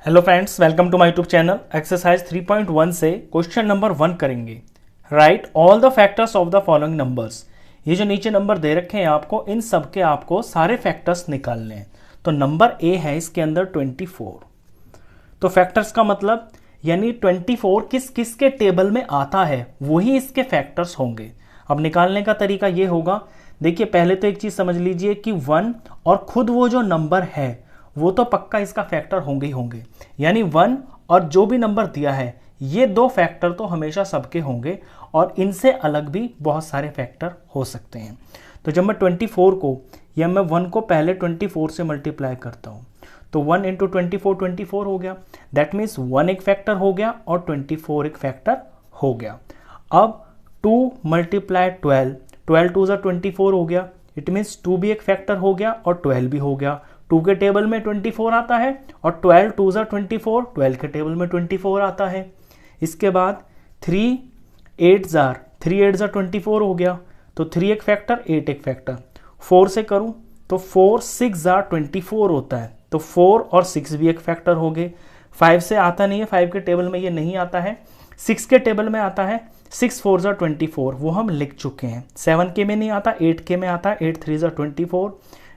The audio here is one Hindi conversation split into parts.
Hello friends, welcome to my YouTube channel. Exercise 3.1 से क्वेश्चन नंबर 1 करेंगे। Write all the factors of the following numbers. ये जो नीचे नंबर दे रखे हैं आपको, इन सब के आपको सारे फैक्टर्स निकालने हैं। तो नंबर ए है इसके अंदर 24। तो फैक्टर्स का मतलब यानी 24 किस किस के टेबल में आता है वही इसके फैक्टर्स होंगे। अब निकालने का तरीका ये होगा, देखिए पहले तो एक चीज समझ लीजिए कि 1 और खुद वो जो नंबर है वो तो पक्का इसका फैक्टर होंगे ही होंगे। यानी 1 और जो भी नंबर दिया है ये दो फैक्टर तो हमेशा सबके होंगे और इनसे अलग भी बहुत सारे फैक्टर हो सकते हैं। तो जब मैं 24 को या मैं 1 को पहले 24 से मल्टीप्लाई करता हूं तो 1 इंटू 24 हो गया। दैट मीन्स 1 एक फैक्टर हो गया और 24 एक फैक्टर हो गया। अब 2 मल्टीप्लाई 12 टू 24 हो गया। इट मीन्स 2 भी एक फैक्टर हो गया और 12 भी हो गया। 2 के टेबल में 24 आता है और 12 टू 24, 12 के टेबल में 24 आता है। इसके बाद 3 8 24 हो गया। तो 3 एक फैक्टर, 8 एक फैक्टर। 4 से करूं तो 4 6 24 होता है। तो 4 और 6 भी एक फैक्टर हो गए। 5 से आता नहीं है, 5 के टेबल में ये नहीं आता है। 6 के टेबल में आता है। 6 4 24, वो हम लिख चुके हैं। 7 के में नहीं आता, 8 के में आता है। 8 3 24।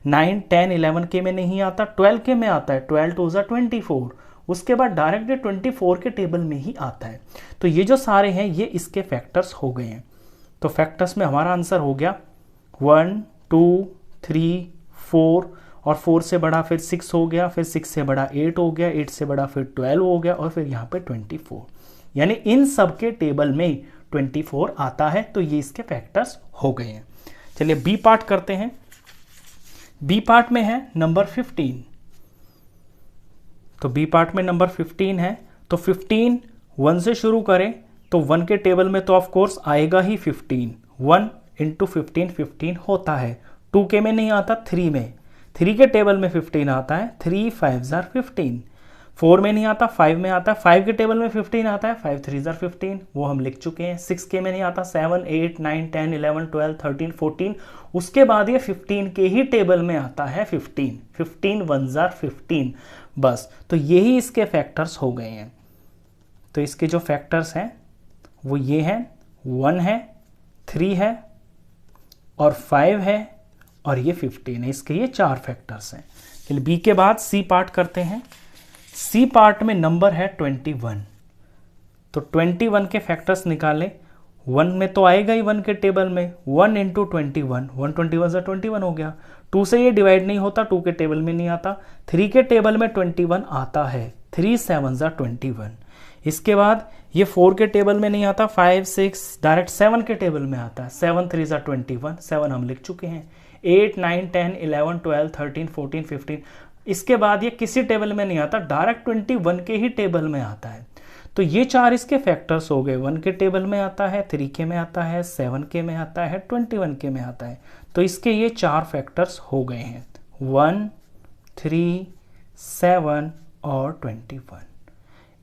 9 10 11 के में नहीं आता, 12 के में आता है। 12 2 24। उसके बाद डायरेक्ट 24 के टेबल में ही आता है। तो ये जो सारे हैं ये इसके फैक्टर्स हो गए हैं। तो फैक्टर्स में हमारा आंसर हो गया 1 2 3 4 और 4 से बड़ा फिर 6 हो गया, फिर 6 से बड़ा 8 हो गया, 8 से बड़ा फिर 12 हो गया और फिर यहाँ पे 24। यानी इन सब के टेबल में 24 आता है। तो ये इसके फैक्टर्स हो गए हैं। चलिए बी पार्ट करते हैं। बी पार्ट में है नंबर 15। तो बी पार्ट में नंबर 15 है। तो 15 1 से शुरू करें तो 1 के टेबल में तो ऑफ कोर्स आएगा ही 15। 1 इंटू 15 होता है। 2 के में नहीं आता, 3 में। 3 के टेबल में 15 आता है। 3 5 15। 4 में नहीं आता, 5 में आता है। 5 के टेबल में 15 आता है। 5 3 15, वो हम लिख चुके हैं। 6 के में नहीं आता, 7 8 9 10 11 12 13 14। उसके बाद ये 15 के ही टेबल में आता है। 15 15 1 15। बस, तो यही इसके फैक्टर्स हो गए हैं। तो इसके जो फैक्टर्स हैं वो ये हैं, 1 है, 3 है और 5 है और ये 15 है। इसके ये 4 फैक्टर्स हैं। चलिए बी के बाद सी पार्ट करते हैं। सी पार्ट में नंबर है 21। तो 21 के फैक्टर्स निकालें। 1 में तो आएगा ही 1 के टेबल में। 1 इंटू 21, 121 हो गया। 2 से ये डिवाइड नहीं होता, 2 के टेबल में नहीं आता। 3 के टेबल में 21 आता है। 3 7 21। इसके बाद ये 4 के टेबल में नहीं आता, 5 6 डायरेक्ट 7 के टेबल में आता है। 7 3 21, 7 हम लिख चुके हैं। 8 9 10 11 12 13 14 15। इसके बाद ये किसी टेबल में नहीं आता, डायरेक्ट 21 के ही टेबल में आता है। तो ये 4 इसके फैक्टर्स हो गए। 1 के टेबल में आता है, 3 के में आता है, 7 के में आता है, 21 के में आता है। तो इसके ये 4 फैक्टर्स हो गए हैं, 1 3 7 और 21।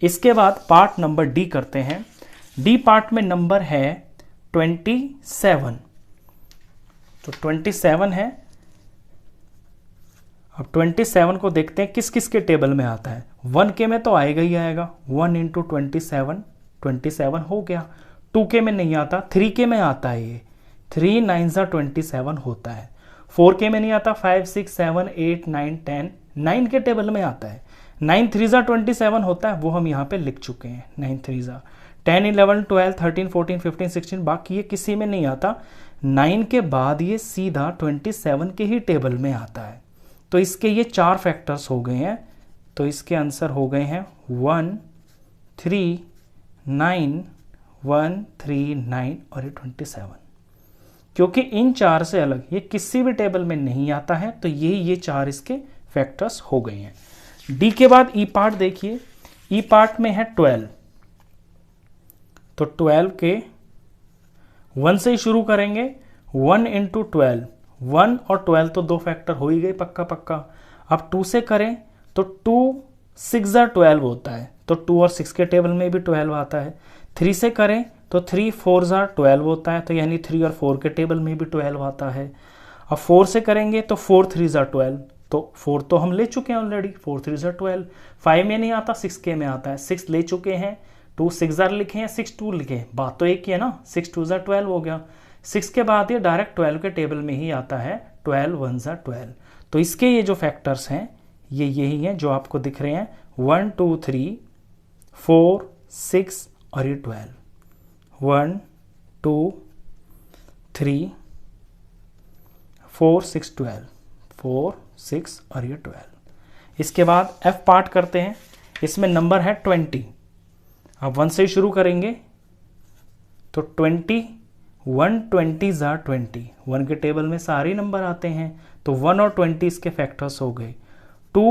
इसके बाद पार्ट नंबर डी करते हैं। डी पार्ट में नंबर है 27। तो 27 है। अब 27 को देखते हैं किस किस के टेबल में आता है। 1 के में तो आएगा ही आएगा। 1 इंटू 27 हो गया। 2 के में नहीं आता, 3 के में आता है। ये 3 9 27 होता है। 4 के में नहीं आता, 5 6 7 8 9 10, 9 के टेबल में आता है। 9 3 27 होता है, वो हम यहाँ पे लिख चुके हैं। 9 3 10 11 12 13 14 15 16। बाकी ये किसी में नहीं आता। 9 के बाद ये सीधा 27 के ही टेबल में आता है। तो इसके ये 4 फैक्टर्स हो गए हैं। तो इसके आंसर हो गए हैं 1 3 9 1 3 9 और ये 27। क्योंकि इन 4 से अलग ये किसी भी टेबल में नहीं आता है, तो ये 4 इसके फैक्टर्स हो गए हैं। डी के बाद ई पार्ट देखिए। ई पार्ट में है 12। तो 12 के 1 से ही शुरू करेंगे। 1 इंटू 12, 1 और 12 तो 2 फैक्टर हो ही गए पक्का पक्का। अब 2 से करें तो 2 6 12 होता है। तो 2 और 6 के टेबल में भी 12 आता है। 3 से करें तो 3 4 12 होता है। तो यानी 3 और 4 के टेबल में भी 12 आता है। अब 4 से करेंगे तो 4 3 12, तो 4 तो हम ले चुके हैं ऑलरेडी, 4 3 ज़ा 12, 5 में नहीं आता 6 में आता है, 6 ले चुके हैं, 2 6 ज़ार लिखे हैं, 6 2 लिखे, बात तो एक ही है ना, 6 2 ज़ा 12 हो गया। 6 के बाद ये डायरेक्ट 12 के टेबल में ही आता है, 12 1 ज़ा 12। तो इसके ये जो फैक्टर्स हैं ये यही हैं जो आपको दिख रहे हैं, 1 2 3 4 6 और ये 12, 1 2 3 4 6 12, 4 6 और ये 12। इसके बाद F पार्ट करते हैं, इसमें नंबर है 20। अब 1 से शुरू करेंगे तो 20, 1 20 ज़ा 20, 1 के टेबल में सारे नंबर आते हैं, तो 1 और 20 इसके फैक्टर्स हो गए। 2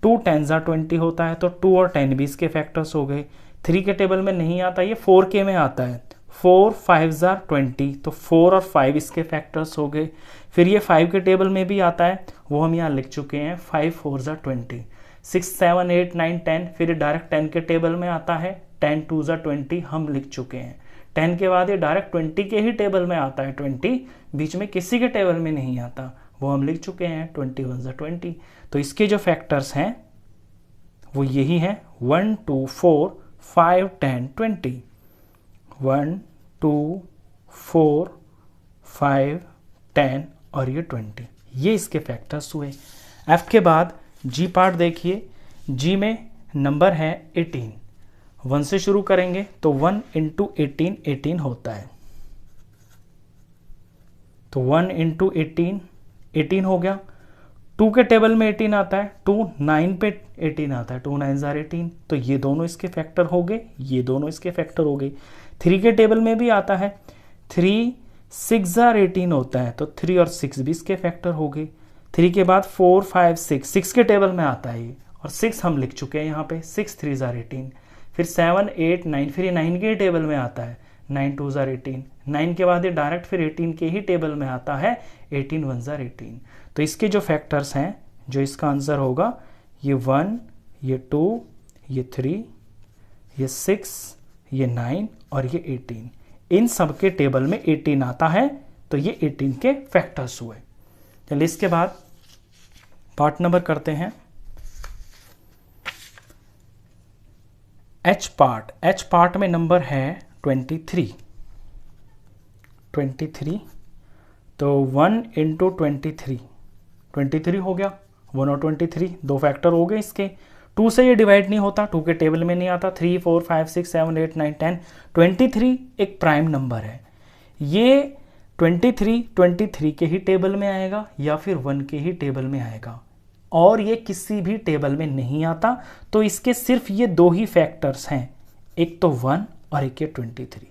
2 10 ज़ा 20 होता है, तो 2 और 10 भी इसके फैक्टर्स हो गए। 3 के टेबल में नहीं आता, ये 4 के में आता है, 4 5 ज़ा 20, तो 4 और 5 इसके फैक्टर्स हो गए। फिर ये 5 के टेबल में भी आता है, वो हम यहाँ लिख चुके हैं, 5 4 ज़ा 20, 6 7 8 9 10, फिर डायरेक्ट 10 के टेबल में आता है, 10 2 ज़ा 20 हम लिख चुके हैं। 10 के बाद ये डायरेक्ट 20 के ही टेबल में आता है, 20 बीच में किसी के टेबल में नहीं आता, वो हम लिख चुके हैं, 21 ज़ा 20। तो इसके जो फैक्टर्स हैं वो यही हैं, 1 2 4 5 10 20, 1 2 4 5 10 और ये 20, ये इसके फैक्टर्स हुए। F के बाद G पार्ट देखिए, G में नंबर है 18, 1 से शुरू करेंगे तो 1 इंटू 18 18 होता है, तो 1 इंटू 18 18 हो गया। 2 के टेबल में 18 आता है, 2 9 पे 18 आता है, 2 9 ज़ार 18, तो ये दोनों इसके फैक्टर हो गए, ये दोनों इसके फैक्टर हो गए। 3 के टेबल में भी आता है, 3 6 ज़ार 18 होता है, तो 3 और 6 भी इसके फैक्टर हो गए। 3 के बाद 4 5 6 6 के टेबल में आता है ये, और 6 हम लिख चुके हैं यहाँ पे, 6 3 ज़ार 18, फिर 7 8 9, फिर ये 9 के टेबल में आता है, 9 2 ज़ार 18, 9 के बाद ये डायरेक्ट फिर 18 के ही टेबल में आता है, 18 1 ज़ार 18। तो इसके जो फैक्टर्स हैं, जो इसका आंसर होगा, ये 1 ये 2 ये 3 ये 6 ये 9 और ये 18, इन सब के टेबल में 18 आता है, तो ये 18 के फैक्टर्स हुए। चलिए इसके बाद पार्ट नंबर करते हैं H पार्ट। H पार्ट में नंबर है 23, 23, तो 1 इंटू 23 23 हो गया, 1 और 23 दो फैक्टर हो गए इसके। 2 से ये डिवाइड नहीं होता, 2 के टेबल में नहीं आता, 3 4 5 6 7 8 9 10, 23 एक प्राइम नंबर है, ये 23 के ही टेबल में आएगा या फिर 1 के ही टेबल में आएगा, और ये किसी भी टेबल में नहीं आता, तो इसके सिर्फ ये दो ही फैक्टर्स हैं, एक तो 1 और एक ये 23,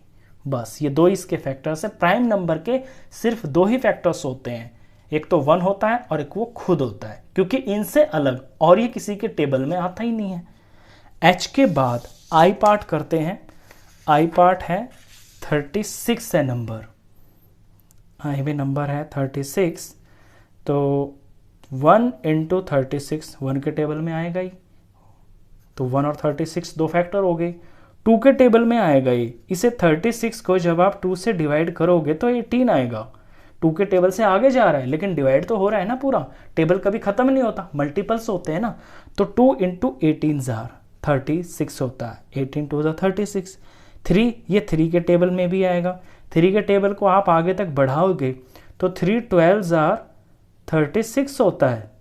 बस ये दो इसके फैक्टर्स हैं। प्राइम नंबर के सिर्फ दो ही फैक्टर्स होते हैं, एक तो 1 होता है और एक वो खुद होता है, क्योंकि इनसे अलग और ये किसी के टेबल में आता ही नहीं है। H के बाद I पार्ट करते हैं। I पार्ट है 36 है नंबर, I में नंबर है 36, तो 1 इंटू 36 1 के टेबल में आएगा ही, तो 1 और 36 दो फैक्टर हो गए। 2 के टेबल में आएगा ये, इसे 36 को जब आप 2 से डिवाइड करोगे तो 18 आएगा। 2 के टेबल से आगे जा रहा है लेकिन डिवाइड तो हो रहा है ना, पूरा टेबल कभी खत्म नहीं होता, मल्टीपल्स होते हैं ना, तो 2 इंटू 18 ज़ार 36 होता है, 18 2 ज़ार 36। 3 ये 3 के टेबल में भी आएगा, 3 के टेबल को आप आगे तक बढ़ाओगे तो 3 12 ज़ार 36 होता है,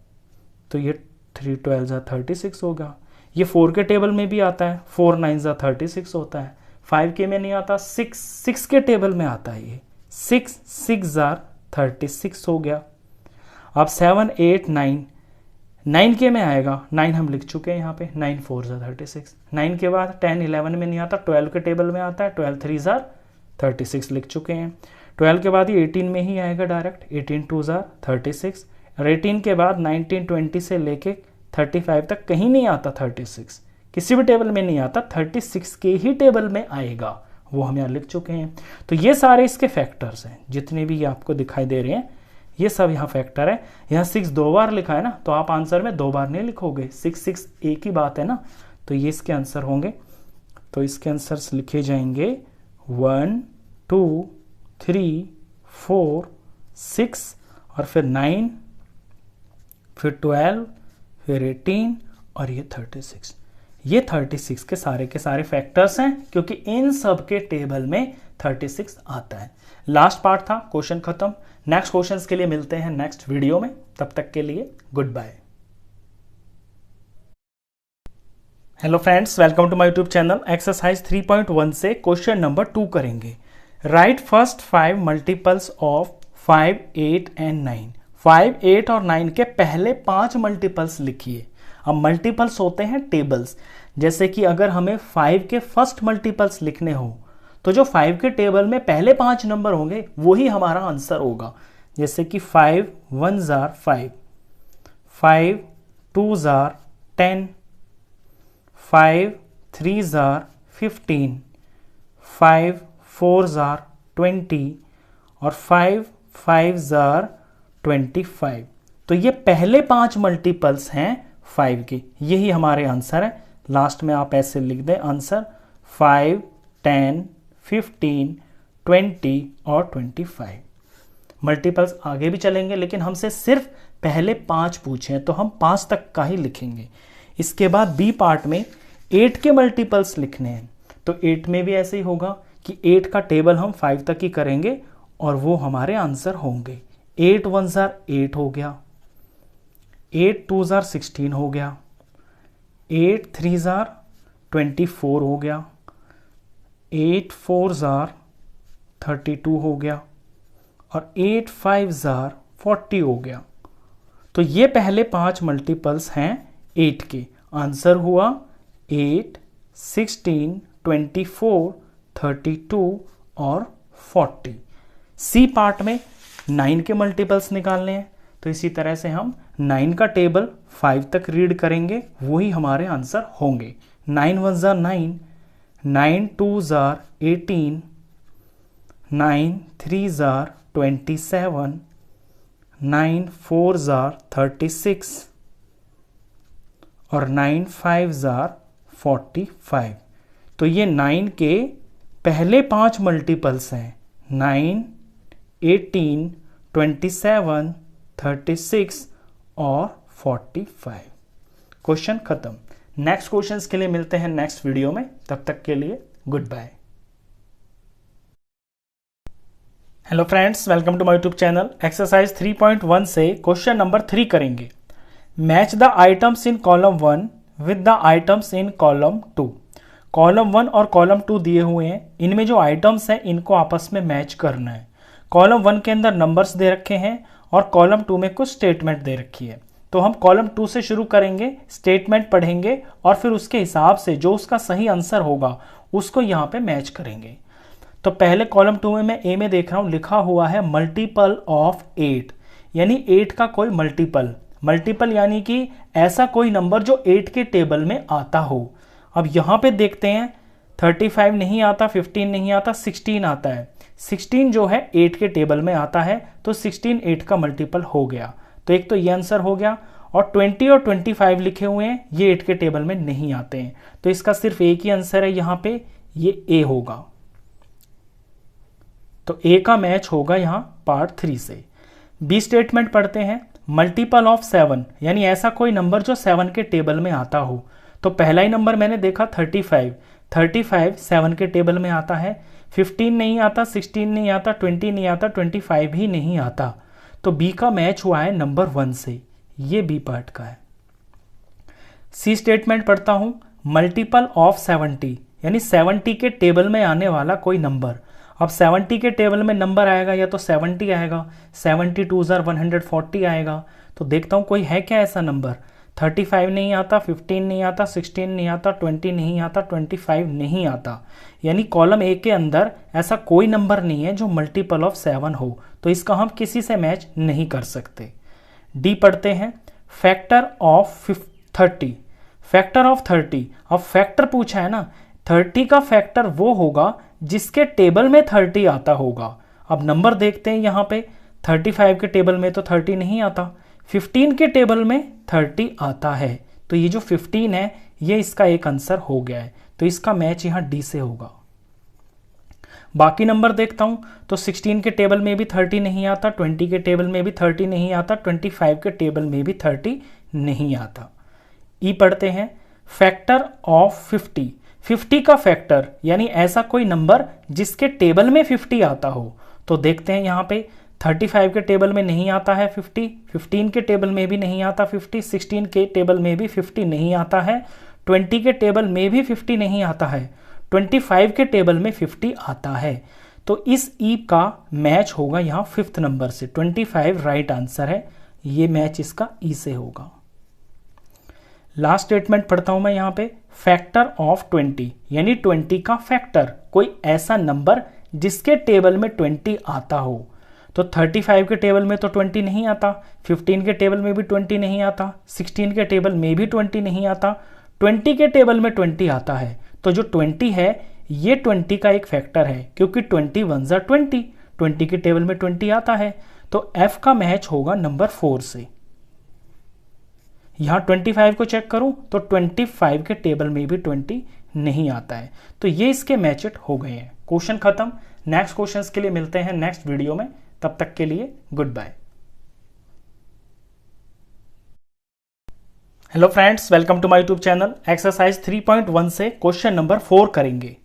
तो ये 3 12 ज़ार 36 होगा। ये 4 के टेबल में भी आता है, 4 9 ज़ार 36 होता है। 5 के में नहीं आता, 6 के टेबल में आता है, ये 6 6 ज़ार 36 हो गया। अब 7 8 9 9 के में आएगा, 9 हम लिख चुके हैं यहाँ पे, 9 4 ज़ार 36। 9 के बाद 10 11 में नहीं आता, 12 के टेबल में आता है, 12 3 ज़ार 36 लिख चुके हैं। 12 के बाद ये 18 में ही आएगा डायरेक्ट, 18 2 ज़ार 36, और 18 के बाद 19 20 से लेके 35 तक कहीं नहीं आता, 36 किसी भी टेबल में नहीं आता, 36 के ही टेबल में आएगा, वो हम यहाँ लिख चुके हैं। तो ये सारे इसके फैक्टर्स हैं, जितने भी आपको दिखाई दे रहे हैं ये सब यहाँ फैक्टर है। यहाँ 6 दो बार लिखा है ना, तो आप आंसर में 2 बार नहीं लिखोगे, 6 6 एक ही बात है ना, तो ये इसके आंसर होंगे। तो इसके आंसर्स लिखे जाएंगे 1 2 3 4 6 और फिर 9, फिर 12, फिर 18 और ये 36। ये 36 के सारे फैक्टर्स हैं क्योंकि इन सब के टेबल में 36 आता है। लास्ट पार्ट था, क्वेश्चन खत्म। नेक्स्ट क्वेश्चंस के लिए मिलते हैं नेक्स्ट वीडियो में, तब तक के लिए goodbye. Hello friends, welcome to my YouTube channel. Exercise 3.1 से क्वेश्चन नंबर 2 करेंगे। Write first 5 multiples of 5, 8 and 9। 5, 8 और 9 के पहले 5 मल्टीपल्स लिखिए। अब मल्टीपल्स होते हैं टेबल्स, जैसे कि अगर हमें 5 के फर्स्ट मल्टीपल्स लिखने हो तो जो 5 के टेबल में पहले 5 नंबर होंगे वही हमारा आंसर होगा। जैसे कि 5 1s are 5, 5 2s are 10, 5 3s are 15, 5 4s are 20 और 5 5s are 25। तो ये पहले 5 मल्टीपल्स हैं 5 के, यही हमारे आंसर है। लास्ट में आप ऐसे लिख दें आंसर 5, 10, 15, 20 और 25। मल्टीपल्स आगे भी चलेंगे, लेकिन हमसे सिर्फ पहले 5 पूछे हैं तो हम 5 तक का ही लिखेंगे। इसके बाद बी पार्ट में 8 के मल्टीपल्स लिखने हैं, तो 8 में भी ऐसे ही होगा कि 8 का टेबल हम 5 तक ही करेंगे और वो हमारे आंसर होंगे। 8 1s are 8 हो गया, 8 2s are 16 हो गया, 8 3s are 24 हो गया, 8 4s are 32 हो गया और 8 5s are 40 हो गया। तो ये पहले 5 मल्टीपल्स हैं 8 के। आंसर हुआ 8, 16, 24, 32 और 40। सी पार्ट में 9 के मल्टीपल्स निकालने हैं, तो इसी तरह से हम 9 का टेबल 5 तक रीड करेंगे, वही हमारे आंसर होंगे। 9 1s are 9, 9 2s are 18, 9 3s are 27, 9 4s are 36 और 9 5s are 45। तो ये 9 के पहले 5 मल्टीपल्स हैं 9, 18, 27, 36 और 45। क्वेश्चन खत्म। नेक्स्ट क्वेश्चंस के लिए मिलते हैं नेक्स्ट वीडियो में, तब तक के लिए goodbye. Hello friends, welcome to my YouTube channel. Exercise 3.1 से क्वेश्चन नंबर 3 करेंगे। Match the items in column 1 with the items in column 2। Column 1 और कॉलम 2 दिए हुए हैं, इनमें जो आइटम्स हैं इनको आपस में मैच करना है। कॉलम 1 के अंदर नंबर्स दे रखे हैं और कॉलम 2 में कुछ स्टेटमेंट दे रखी है। तो हम कॉलम 2 से शुरू करेंगे, स्टेटमेंट पढ़ेंगे और फिर उसके हिसाब से जो उसका सही आंसर होगा उसको यहाँ पे मैच करेंगे। तो पहले कॉलम 2 में मैं ए में देख रहा हूँ, लिखा हुआ है मल्टीपल ऑफ 8, यानी 8 का कोई मल्टीपल। मल्टीपल यानी कि ऐसा कोई नंबर जो 8 के टेबल में आता हो। अब यहाँ पे देखते हैं 35 नहीं आता, 15 नहीं आता, 16 आता है। 16 जो है 8 के टेबल में आता है, तो 16 8 का मल्टीपल हो गया। तो एक तो ये आंसर हो गया। और 20 और 25 लिखे हुए हैं, ये 8 के टेबल में नहीं आते हैं, तो इसका सिर्फ एक ही आंसर है यहाँ पे, ये ए होगा। तो ए का मैच होगा यहाँ पार्ट 3 से। बी स्टेटमेंट पढ़ते हैं। मल्टीपल ऑफ 7, यानी ऐसा कोई नंबर जो 7 के टेबल में आता हो। तो पहला ही नंबर मैंने देखा 35, 35 7 के टेबल में आता है। 15 नहीं आता, 16 नहीं आता, 20 नहीं आता, 25 भी नहीं आता। तो बी का मैच हुआ है नंबर 1 से, ये बी पार्ट का है। सी स्टेटमेंट पढ़ता हूं। मल्टीपल ऑफ 70, यानी 70 के टेबल में आने वाला कोई नंबर। अब 70 के टेबल में नंबर आएगा या तो 70 आएगा, 72s are 140 आएगा। तो देखता हूं कोई है क्या ऐसा नंबर। 35 नहीं आता, 15 नहीं आता, 16 नहीं आता, 20 नहीं आता, 25 नहीं आता। यानी कॉलम ए के अंदर ऐसा कोई नंबर नहीं है जो मल्टीपल ऑफ 7 हो, तो इसका हम किसी से मैच नहीं कर सकते। डी पढ़ते हैं। Factor of 30, factor of 30। अब फैक्टर पूछा है ना, 30 का फैक्टर वो होगा जिसके टेबल में 30 आता होगा। अब नंबर देखते हैं यहाँ पे, 35 के टेबल में तो 30 नहीं आता, 15 के टेबल में 30 आता है। तो ये जो 15 है ये इसका एक आंसर हो गया है, तो इसका मैच यहाँ डी से होगा। बाकी नंबर देखता हूँ तो 16 के टेबल में भी 30 नहीं आता, 20 के टेबल में भी 30 नहीं आता, 25 के टेबल में भी 30 नहीं आता। ई पढ़ते हैं, फैक्टर ऑफ 50। 50 का फैक्टर यानी ऐसा कोई नंबर जिसके टेबल में 50 आता हो। तो देखते हैं यहाँ पे 35 के टेबल में नहीं आता है 50, 15 के टेबल में भी नहीं आता 50, 16 के टेबल में भी 50 नहीं आता है, 20 के टेबल में भी 50 नहीं आता है, 25 के टेबल में 50 आता है। तो इस ई का मैच होगा यहाँ 5th नंबर से, 25 राइट आंसर है, ये मैच इसका ई से होगा। लास्ट स्टेटमेंट पढ़ता हूं मैं यहाँ पे, फैक्टर ऑफ 20 यानी 20 का फैक्टर, कोई ऐसा नंबर जिसके टेबल में 20 आता हो। तो 35 के टेबल में तो 20 नहीं आता, 15 के टेबल में भी 20 नहीं आता, 16 के टेबल में भी 20 नहीं आता, 20 के टेबल में 20 आता है। तो जो 20 है ये 20 का एक फैक्टर है, क्योंकि 20 1 20, 20 के टेबल में 20 आता है। तो एफ का मैच होगा नंबर 4 से। यहाँ 25 को चेक करूं तो 25 के टेबल में भी 20 नहीं आता है। तो ये इसके मैचेट हो गए हैं। क्वेश्चन खत्म। नेक्स्ट क्वेश्चंस के लिए मिलते हैं नेक्स्ट वीडियो में, तब तक के लिए goodbye. Hello friends, welcome to my YouTube channel. Exercise 3.1 से क्वेश्चन नंबर 4 करेंगे।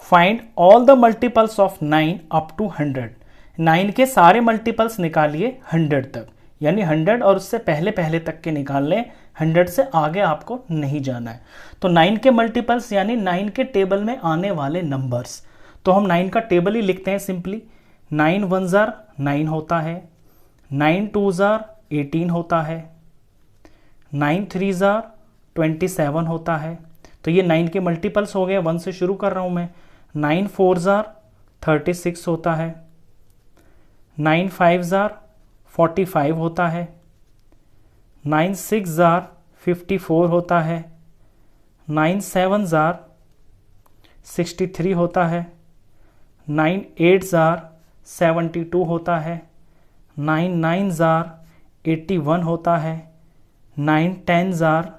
Find all the multiples of 9 up to 100। 9 के सारे मल्टीपल्स निकालिए 100 तक, यानी 100 और उससे पहले पहले तक के निकाल लें, 100 से आगे आपको नहीं जाना है। तो 9 के मल्टीपल्स यानी 9 के टेबल में आने वाले नंबर्स, तो हम 9 का टेबल ही लिखते हैं सिंपली। 9 1 जार 9 होता है, 9 2 जार 18 होता है, 9 3 जार 27 होता है। तो ये 9 के मल्टीपल्स हो गए, 1 से शुरू कर रहा हूं मैं। 9 4 जार 36 होता है, 9 5 जार 45 होता है, 9 6 जार 54 होता है, 9 7 जार 63 होता है, 9 8 जार 72 होता है, 9 9 जार 81 होता है, 9 10 जार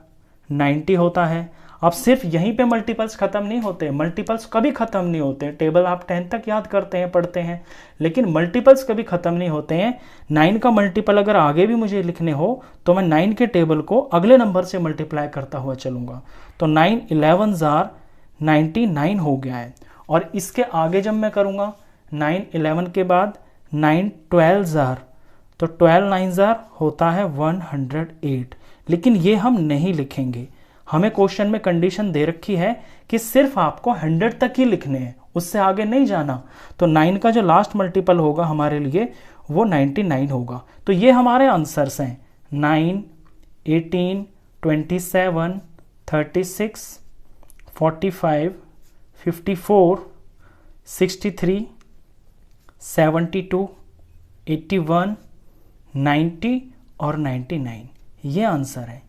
90 होता है। अब सिर्फ यहीं पे मल्टीपल्स खत्म नहीं होते, मल्टीपल्स कभी खत्म नहीं होते। टेबल आप 10 तक याद करते हैं, पढ़ते हैं, लेकिन मल्टीपल्स कभी खत्म नहीं होते हैं। 9 का मल्टीपल अगर आगे भी मुझे लिखने हो तो मैं 9 के टेबल को अगले नंबर से मल्टीप्लाई करता हुआ चलूंगा। तो 9 11 जार 99 हो गया है। और इसके आगे जब मैं करूंगा 9 11 के बाद 9 12 जार, तो 12 9 जार होता है 108। लेकिन ये हम नहीं लिखेंगे, हमें क्वेश्चन में कंडीशन दे रखी है कि सिर्फ आपको 100 तक ही लिखने हैं, उससे आगे नहीं जाना। तो 9 का जो लास्ट मल्टीपल होगा हमारे लिए वो 99 होगा। तो ये हमारे आंसर्स हैं 9 18 27 36 45 54 63 72 81 90 और 99। ये आंसर है।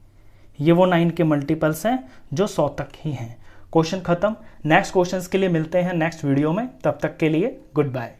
ये वो 9 के मल्टीपल्स हैं जो 100 तक ही हैं। क्वेश्चन खत्म। नेक्स्ट क्वेश्चंस के लिए मिलते हैं नेक्स्ट वीडियो में, तब तक के लिए गुड बाय।